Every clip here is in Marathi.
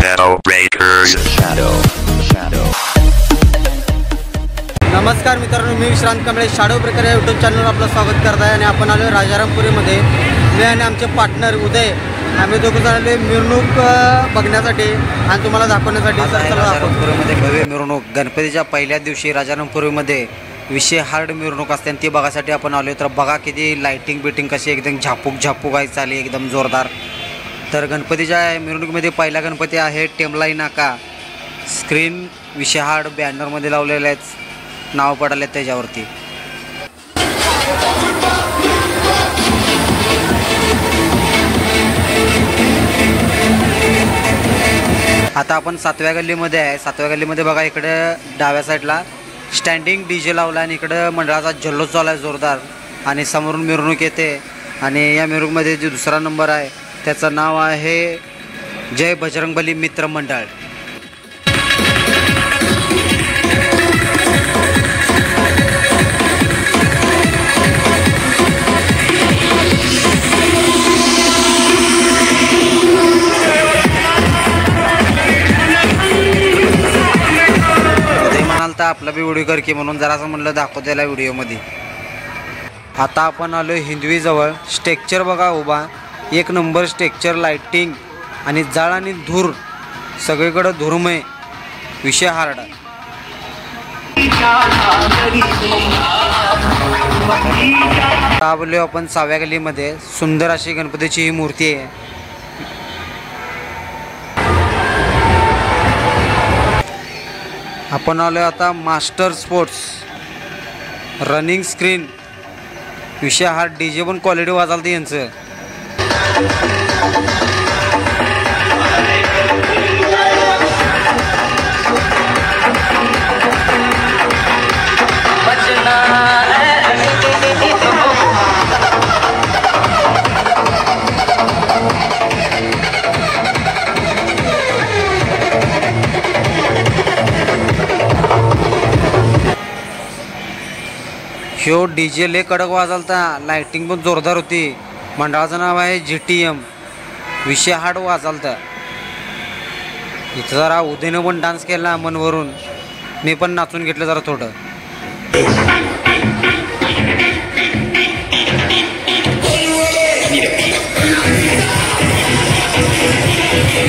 Shadow Breakers. Shadow. नमस्कार मित्रांनो, मी विश्रांत कांबळे शॅडो ब्रेकर या यूट्यूब चॅनलवर आपलं स्वागत करत आहे. आणि आपण आलो राजारामपुरीमध्ये. मी आणि आमचे पार्टनर उदय, आम्ही दोघं जण आले मिरवणूक बघण्यासाठी आणि तुम्हाला दाखवण्यासाठी. राजारामपुरीमध्ये भव्य मिरवणूक गणपतीच्या पहिल्या दिवशी राजारामपुरीमध्ये विषय हार्ड मिरवणूक असते आणि ती बघायसाठी आपण आलो. तर बघा किती लाईटिंग बिटिंग कशी एकदम झापूक आहे चाली एकदम जोरदार. तर गणपतीच्या मिरवणुकीमध्ये पहिला गणपती आहे टेमलाई नाका. स्क्रीन विषय हार्ड बॅनरमध्ये लावलेले आहेत, नाव पडाले त्याच्यावरती. आता आपण 7व्या गल्लीमध्ये आहे. 7व्या गल्लीमध्ये बघा इकडे डाव्या साईडला स्टँडिंग डीजे लावला आणि इकडं मंडळाचा जल्लोष चालू आहे जोरदार. आणि समोरून मिरवणूक येते आणि या मिरवणुकीमध्ये जो दुसरा नंबर आहे त्याचं नाव आहे जय बजरंगबली मित्र मंडळ. म्हणाल तर आपला बी व्हिडिओ कर की म्हणून जरासं म्हणलं दाखव त्याला व्हिडिओमध्ये. आता आपण आलो हिंदवीजवळ. स्ट्रक्चर बघा उभा, एक नंबर स्ट्रक्चर, लाइटिंग आणि जाळ आणि धूर सगळीकडं धुरमय विषय हार्ड. आलो आपण 6व्या गल्लीमध्ये. सुंदर अशी गणपतीची ही मूर्ती आहे. आपण आलो आता मास्टर स्पोर्ट्स. रनिंग स्क्रीन विषय हार्ड, डीजे पण क्वालिटी वाजाल ते यांचं. ह्यो डीजे ले कडक वाजलता, लाइटिंग पण जोरदार होती. मंडळाचं नाव आहे GTM. विषय हार्ड वाजलता. इथं जरा उदयनं पण डान्स केला मनवरून, मी पण नाचून घेतलं जरा थोडं.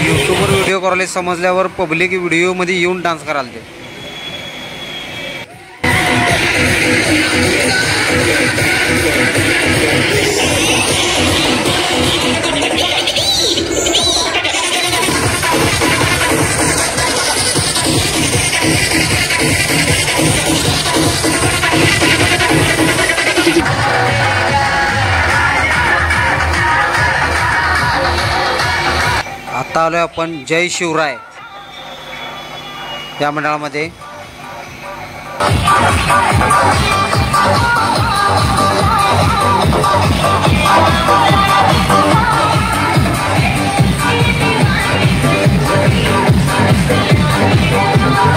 यूट्यूबवर व्हिडिओ करायला समजल्यावर पब्लिक व्हिडिओमध्ये येऊन डान्स करायला ते. आता आलोय आपण जय शिवराय या मंडळामध्ये.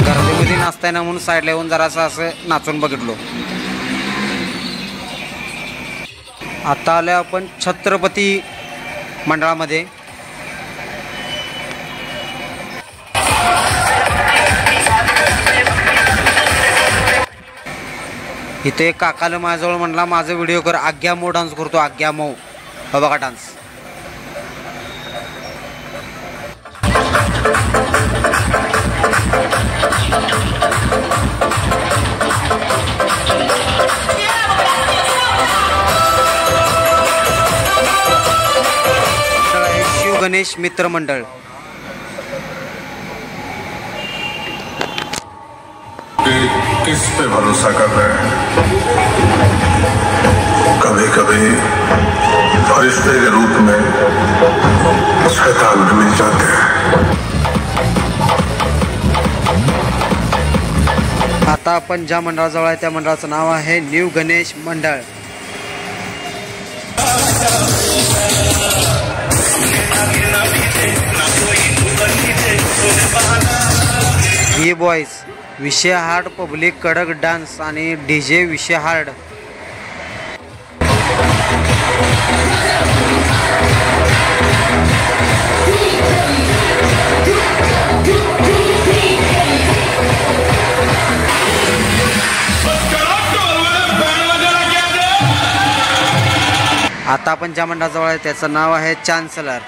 गर्दीमध्ये नाचताय ना म्हणून साईडला येऊन जरासं असं नाचून बघितलो. आता आलोय आपण छत्रपती मंडळामध्ये. इथे एक काकाला माझ्याजवळ म्हणला माझा व्हिडिओ कर, आज्ञा मऊ डान्स करतो, आज्ञा मऊ. हो बघा डान्स. शिव गणेश मित्र मंडळ. किस पे भरोसा कर रहे हैं? कभी कभी फरिश्ते के रूप में शैतान भी मिल जाते हैं. आता आपण ज्या मंडळाजवळ आहे त्या मंडळाचं नाव आहे न्यू गणेश मंडळ. ही बॉयज विषय हार्ड, पब्लिक कडक डान्स आणि डीजे विषय हार्ड. आता आपण ज्या मंडळाजवळ आहे त्याचं नाव आहे चान्सलर.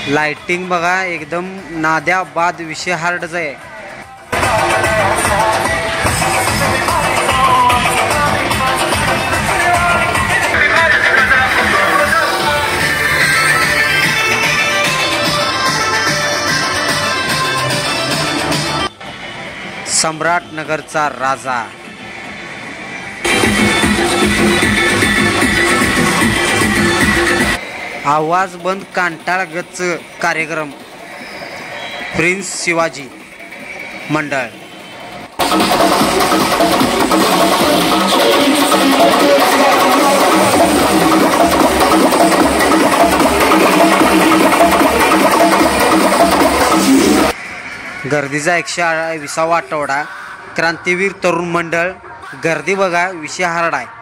लाइटिंग बघा एकदम नाद्या बाद विषय हार्डच आहे. सम्राट नगरचा राजा. आवाज बंद कांटाळ गच्च कार्यक्रम प्रिन्स शिवाजी मंडळ. गर्दीचा 120वा आठवडा. क्रांतीवीर तरुण मंडळ. गर्दी बघा विषय हार्ड आहे.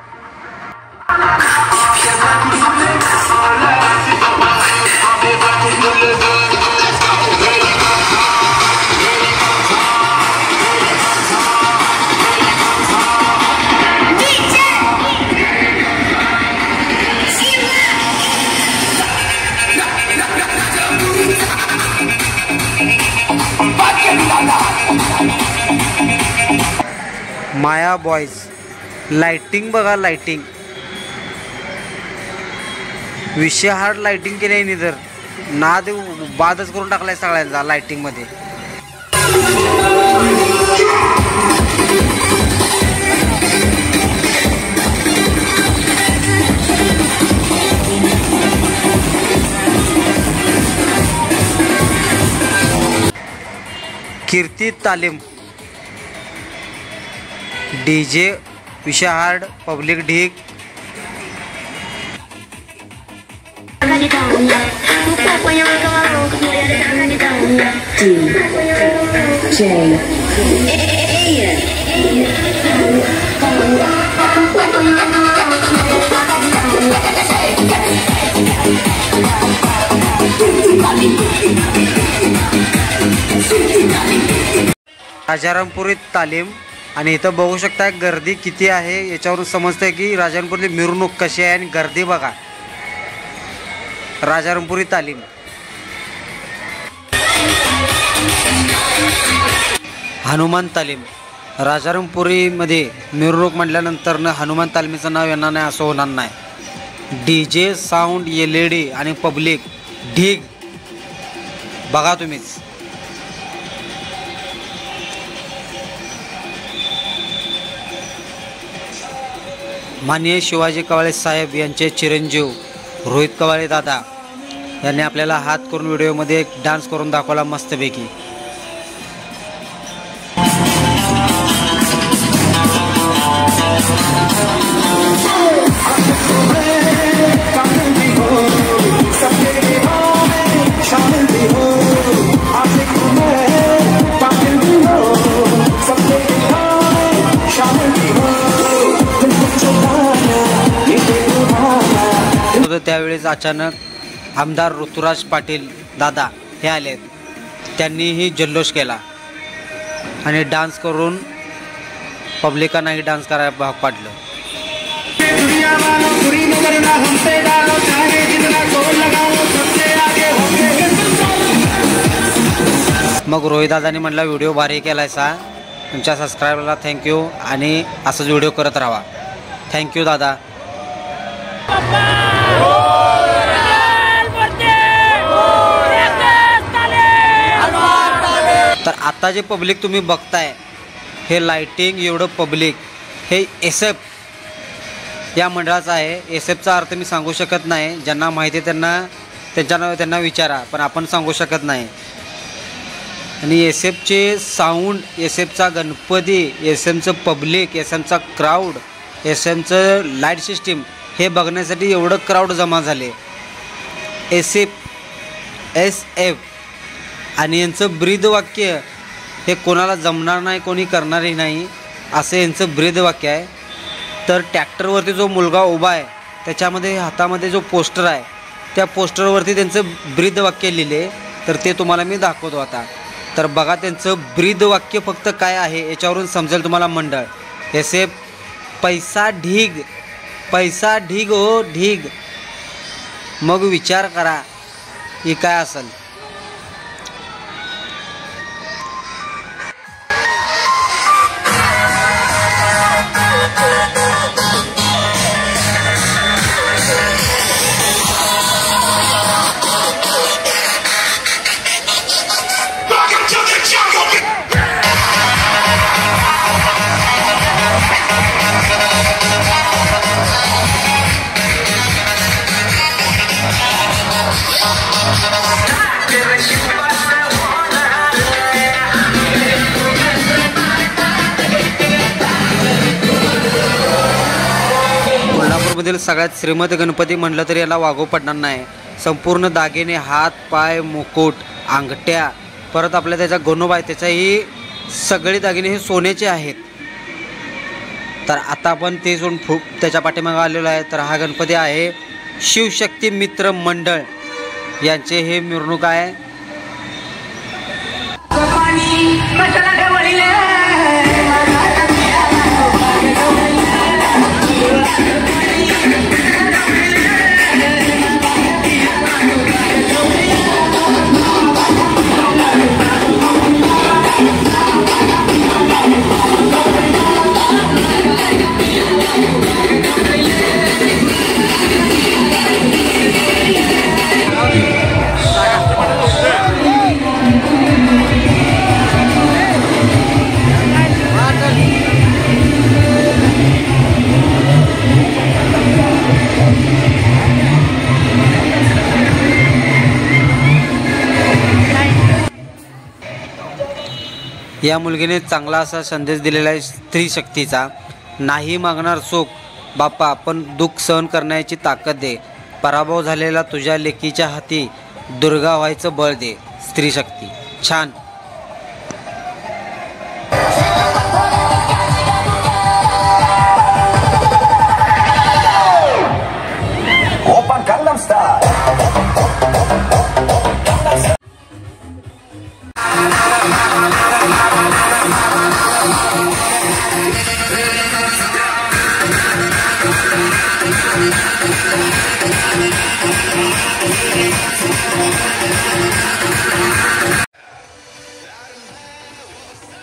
माया बॉयज. लाइटिंग बघा लाइटिंग विषय हार्ड. लाइटिंग केली आहे तर नाद बादच करून टाकलाय सगळ्यांचा लाइटिंग मध्ये. कीर्ती तालीम. डीजे विषय हार्ड. पब्लिक ढीग. राजारामपुरी तालीम. आणि इथं बघू शकता गर्दी किती आहे. याच्यावरून समजतंय की राजारामपुरी मिरवणूक कशी आहे. आणि गर्दी बघा. राजारामपुरी तालीम. हनुमान तालीम. राजारामपुरीमध्ये मिरवणूक म्हटल्यानंतर हनुमान तालमीचं नाव येणार नाही असं होणार नाही. डीजे साऊंड LED आणि पब्लिक ढीग बघा तुम्हीच. माननीय शिवाजी कवाळे साहेब यांचे चिरंजीव रोहित कवाळे दादा यांनी आपल्याला हात करून व्हिडिओमध्ये एक डान्स करून दाखवला मस्तपैकी. त्यावेळेस अचानक आमदार ऋतुराज पाटील दादा हे आले. त्यांनीही जल्लोष केला आणि डान्स करून पब्लिकांनाही डान्स करायला भाग पाडलं. मग रोहित दादानी म्हटलं व्हिडिओ भारी केलाय सा. तुमच्या सबस्क्रायबरला थँक्यू आणि असंच व्हिडिओ करत राहा. थँक्यू दादा. तर आता जे पब्लिक तुम्ही बघताय हे लाइटिंग एवढं पब्लिक हे SF या मंडळाचं आहे. SFचा अर्थ मी सांगू शकत नाही. ज्यांना माहिती आहे त्यांना विचारा, पण आपण सांगू शकत नाही. आणि SFचे साऊंड, SFचा गणपती, SMचं पब्लिक, SMचा क्राऊड, SMचं लाईट सिस्टीम हे बघण्यासाठी एवढं क्राऊड जमा झाले. SF आणि यांचं ब्रीदवाक्य हे कोणाला जमणार नाही, कोणी करणारही नाही असं यांचं ब्रीदवाक्य आहे. तर ट्रॅक्टरवरती जो मुलगा उभा आहे त्याच्यामध्ये हातामध्ये जो पोस्टर आहे त्या पोस्टरवरती त्यांचं ब्रीदवाक्य लिहिले. तर ते तुम्हाला मी दाखवतो आता. तर बघा त्यांचं ब्रीदवाक्य फक्त काय आहे याच्यावरून समजेल तुम्हाला मंडळ. SF पैसा ढीग पैसा ढीग हो ढीग, मग विचार करा ही काय असेल. कोल्हापूरमधील सगळ्यात श्रीमंत गणपती म्हटलं तरी याला वागू पडणार नाही. संपूर्ण दागिने, हात पाय, मुकुट, अंगठ्या, परत आपल्या त्याचा गणोबा आहे त्याच्याही सगळे दागिने हे सोन्याचे आहेत. तर आता आपण ते सोडून त्याच्या पाठीमागे आलेलो आहे. तर हा गणपती आहे शिवशक्ती मित्र मंडळ यांचे हे मिरवणूक आहे. या मुलगीने चांगला असा संदेश दिलेला आहे स्त्री शक्तीचा. नाही मागणार सुख बाप्पा, पण दुःख सहन करण्याची ताकद दे. पराभव झालेला तुझ्या लेकीच्या हाती दुर्गा व्हायचं बळ दे. स्त्री शक्ती छान.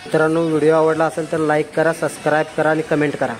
मित्रांनो, व्हिडिओ आवडला असेल तर लाईक करा, सबस्क्राईब करा आणि कमेंट करा.